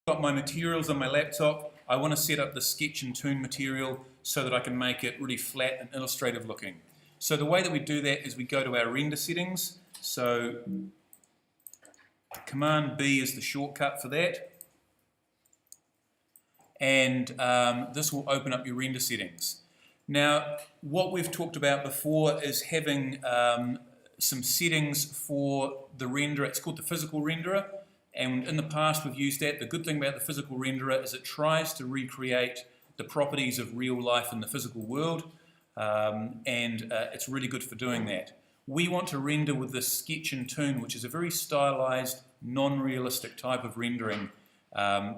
got my materials on my laptop. I want to set up the sketch and Toon material so that I can make it really flat and illustrative looking. So the way that we do that is we go to our render settings. So Command B is the shortcut for that. And this will open up your render settings. Now, what we've talked about before is having some settings for the renderer. It's called the physical renderer, and in the past we've used that. The good thing about the physical renderer is it tries to recreate the properties of real life in the physical world, and it's really good for doing that. We want to render with this sketch and Toon, which is a very stylized, non-realistic type of rendering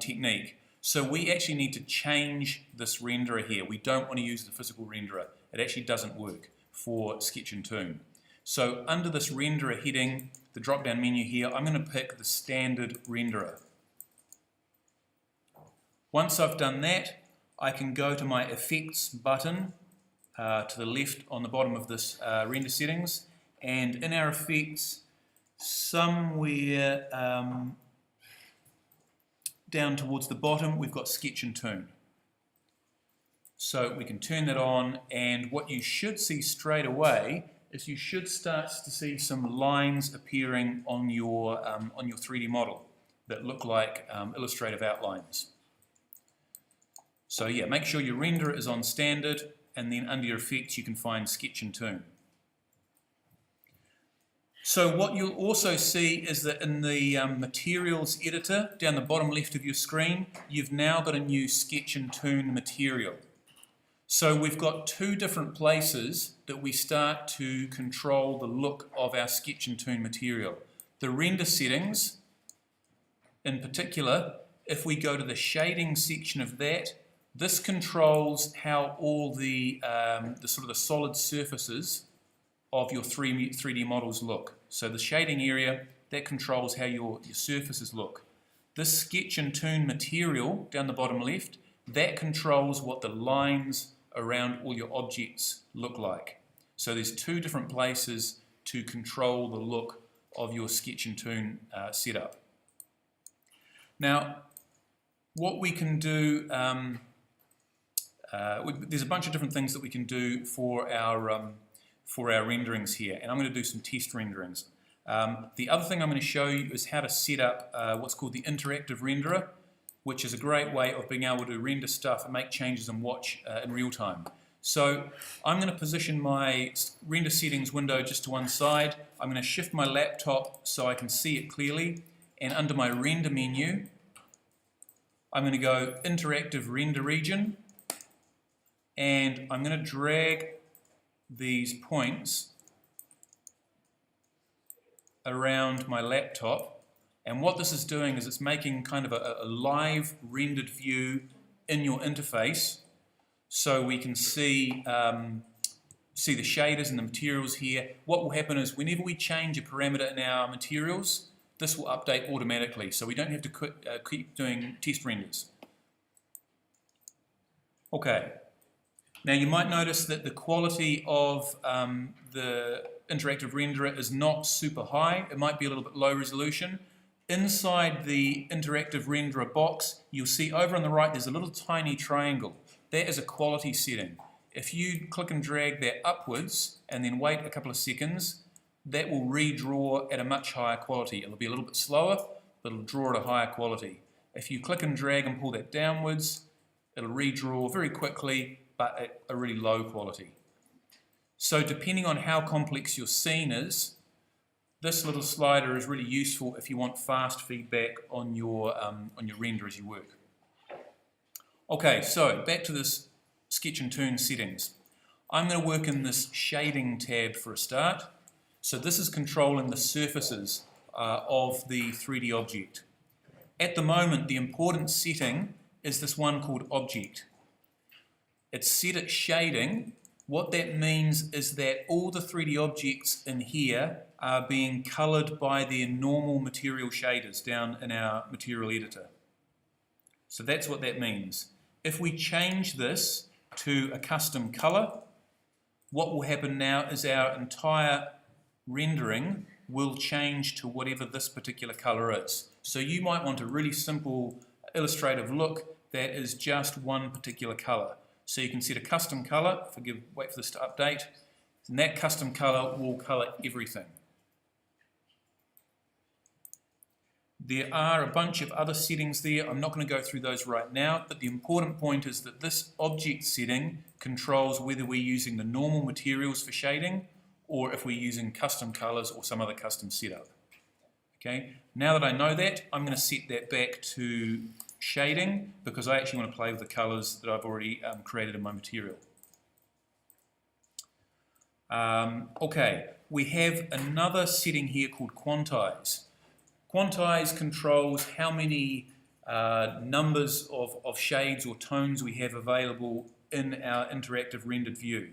technique. So we actually need to change this renderer here. We don't want to use the physical renderer. It actually doesn't work for sketch and Toon. So under this renderer heading, the drop-down menu here, I'm going to pick the standard renderer. Once I've done that, I can go to my effects button to the left on the bottom of this render settings, and in our effects, somewhere down towards the bottom, we've got sketch and Toon. So we can turn that on, and what you should see straight away is you should start to see some lines appearing on your 3D model that look like illustrative outlines. So yeah, make sure your renderer is on standard, and then under your effects you can find sketch and Toon. So what you'll also see is that in the materials editor, down the bottom left of your screen, you've now got a new sketch and Toon material. So we've got two different places that we start to control the look of our sketch and Toon material. The render settings, in particular, if we go to the shading section of that, this controls how all the sort of the solid surfaces of your 3D models look. So the shading area, that controls how your surfaces look. This sketch and Toon material down the bottom left, that controls what the lines around all your objects look like. So there's two different places to control the look of your sketch and Toon setup. Now, what we can do, there's a bunch of different things that we can do for our renderings here, and I'm going to do some test renderings. The other thing I'm going to show you is how to set up what's called the interactive renderer, which is a great way of being able to render stuff and make changes and watch in real time. So I'm going to position my render settings window just to one side. I'm going to shift my laptop so I can see it clearly, and under my render menu I'm going to go interactive render region, and I'm going to drag these points around my laptop, and what this is doing is it's making kind of a live rendered view in your interface, so we can see the shaders and the materials here. What will happen is whenever we change a parameter in our materials, this will update automatically, so we don't have to keep doing test renders. Okay. Now you might notice that the quality of the interactive renderer is not super high. It might be a little bit low resolution. Inside the interactive renderer box, you'll see over on the right there's a little tiny triangle. That is a quality setting. If you click and drag that upwards and then wait a couple of seconds, that will redraw at a much higher quality. It'll be a little bit slower, but it'll draw at a higher quality. If you click and drag and pull that downwards, it'll redraw very quickly, but at a really low quality. So depending on how complex your scene is, this little slider is really useful if you want fast feedback on your render as you work. Okay, so back to this sketch and Toon settings. I'm going to work in this shading tab for a start. So this is controlling the surfaces of the 3D object. At the moment, the important setting is this one called Object. It's set at shading. What that means is that all the 3D objects in here are being coloured by their normal material shaders down in our material editor. So that's what that means. If we change this to a custom colour, what will happen now is our entire rendering will change to whatever this particular colour is. So you might want a really simple illustrative look that is just one particular color. So you can set a custom color, wait for this to update, and that custom color will color everything. There are a bunch of other settings there. I'm not going to go through those right now, but the important point is that this object setting controls whether we're using the normal materials for shading or if we're using custom colors or some other custom setup. Okay, now that I know that, I'm going to set that back to shading because I actually want to play with the colors that I've already created in my material. Okay, we have another setting here called quantize. Quantize controls how many numbers of shades or tones we have available in our interactive rendered view.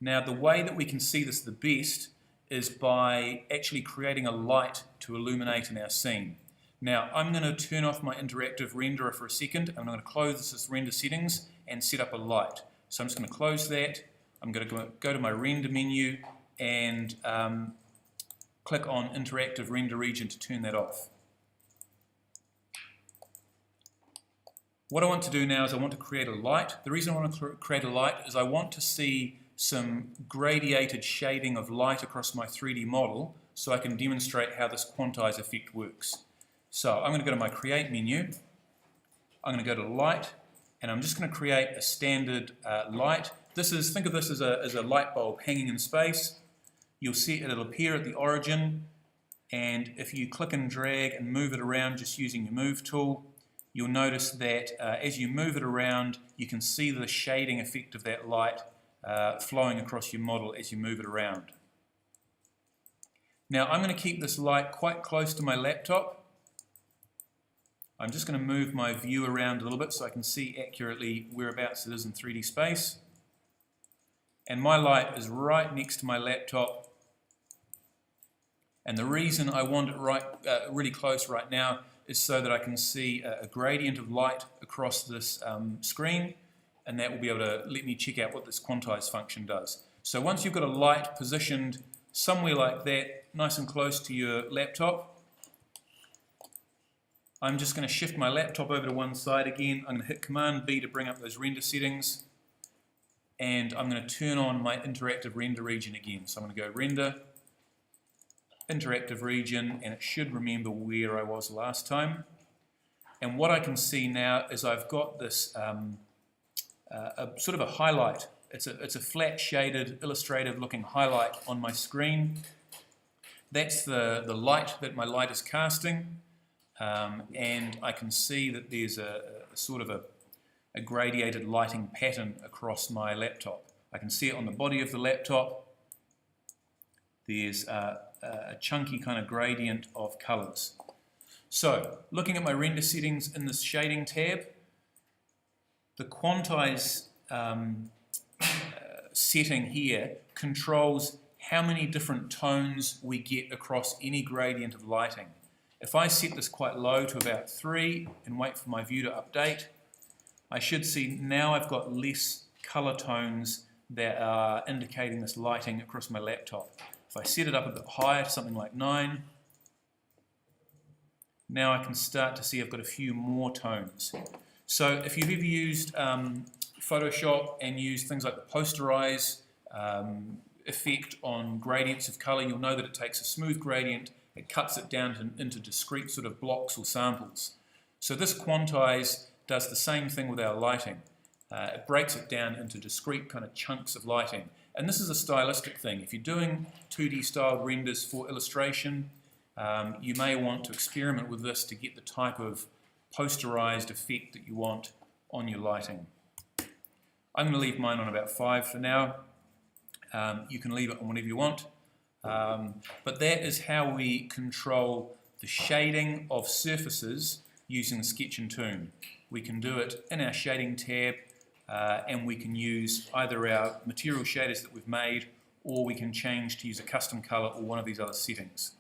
Now the way that we can see this the best is by actually creating a light to illuminate in our scene. Now I'm going to turn off my interactive renderer for a second, and I'm going to close this render settings and set up a light. So I'm just going to close that. I'm going to go to my render menu and click on interactive render region to turn that off. What I want to do now is I want to create a light. The reason I want to create a light is I want to see some gradiated shading of light across my 3D model so I can demonstrate how this quantize effect works. So I'm going to go to my create menu, I'm going to go to light, and I'm just going to create a standard light. Think of this as a light bulb hanging in space. You'll see it'll appear at the origin, and if you click and drag and move it around just using your move tool, you'll notice that as you move it around, you can see the shading effect of that light flowing across your model as you move it around. Now I'm going to keep this light quite close to my laptop. I'm just going to move my view around a little bit so I can see accurately whereabouts it is in 3D space. And my light is right next to my laptop. And the reason I want it really close right now is so that I can see a gradient of light across this screen, and that will be able to let me check out what this quantize function does. So once you've got a light positioned somewhere like that, nice and close to your laptop, I'm just going to shift my laptop over to one side again. I'm going to hit Command B to bring up those render settings, and I'm going to turn on my interactive render region again. So I'm going to go Render, Interactive Region, and it should remember where I was last time. And what I can see now is I've got this sort of a highlight. It's a flat shaded, illustrative looking highlight on my screen. That's the light that my light is casting, and I can see that there's a sort of a gradiated lighting pattern across my laptop. I can see it on the body of the laptop. There's a chunky kind of gradient of colors. So, looking at my render settings in this shading tab, the quantize setting here controls how many different tones we get across any gradient of lighting. If I set this quite low to about 3 and wait for my view to update, I should see now I've got less color tones that are indicating this lighting across my laptop. If I set it up a bit higher, something like 9, now I can start to see I've got a few more tones. So if you've ever used Photoshop and used things like the posterize effect on gradients of color, you'll know that it takes a smooth gradient, it cuts it down into discrete sort of blocks or samples. So this quantize does the same thing with our lighting. It breaks it down into discrete kind of chunks of lighting. And this is a stylistic thing. If you're doing 2D styled renders for illustration, you may want to experiment with this to get the type of posterized effect that you want on your lighting. I'm going to leave mine on about 5 for now. You can leave it on whatever you want. But that is how we control the shading of surfaces using Sketch and Toon. We can do it in our shading tab, and we can use either our material shaders that we've made, or we can change to use a custom color or one of these other settings.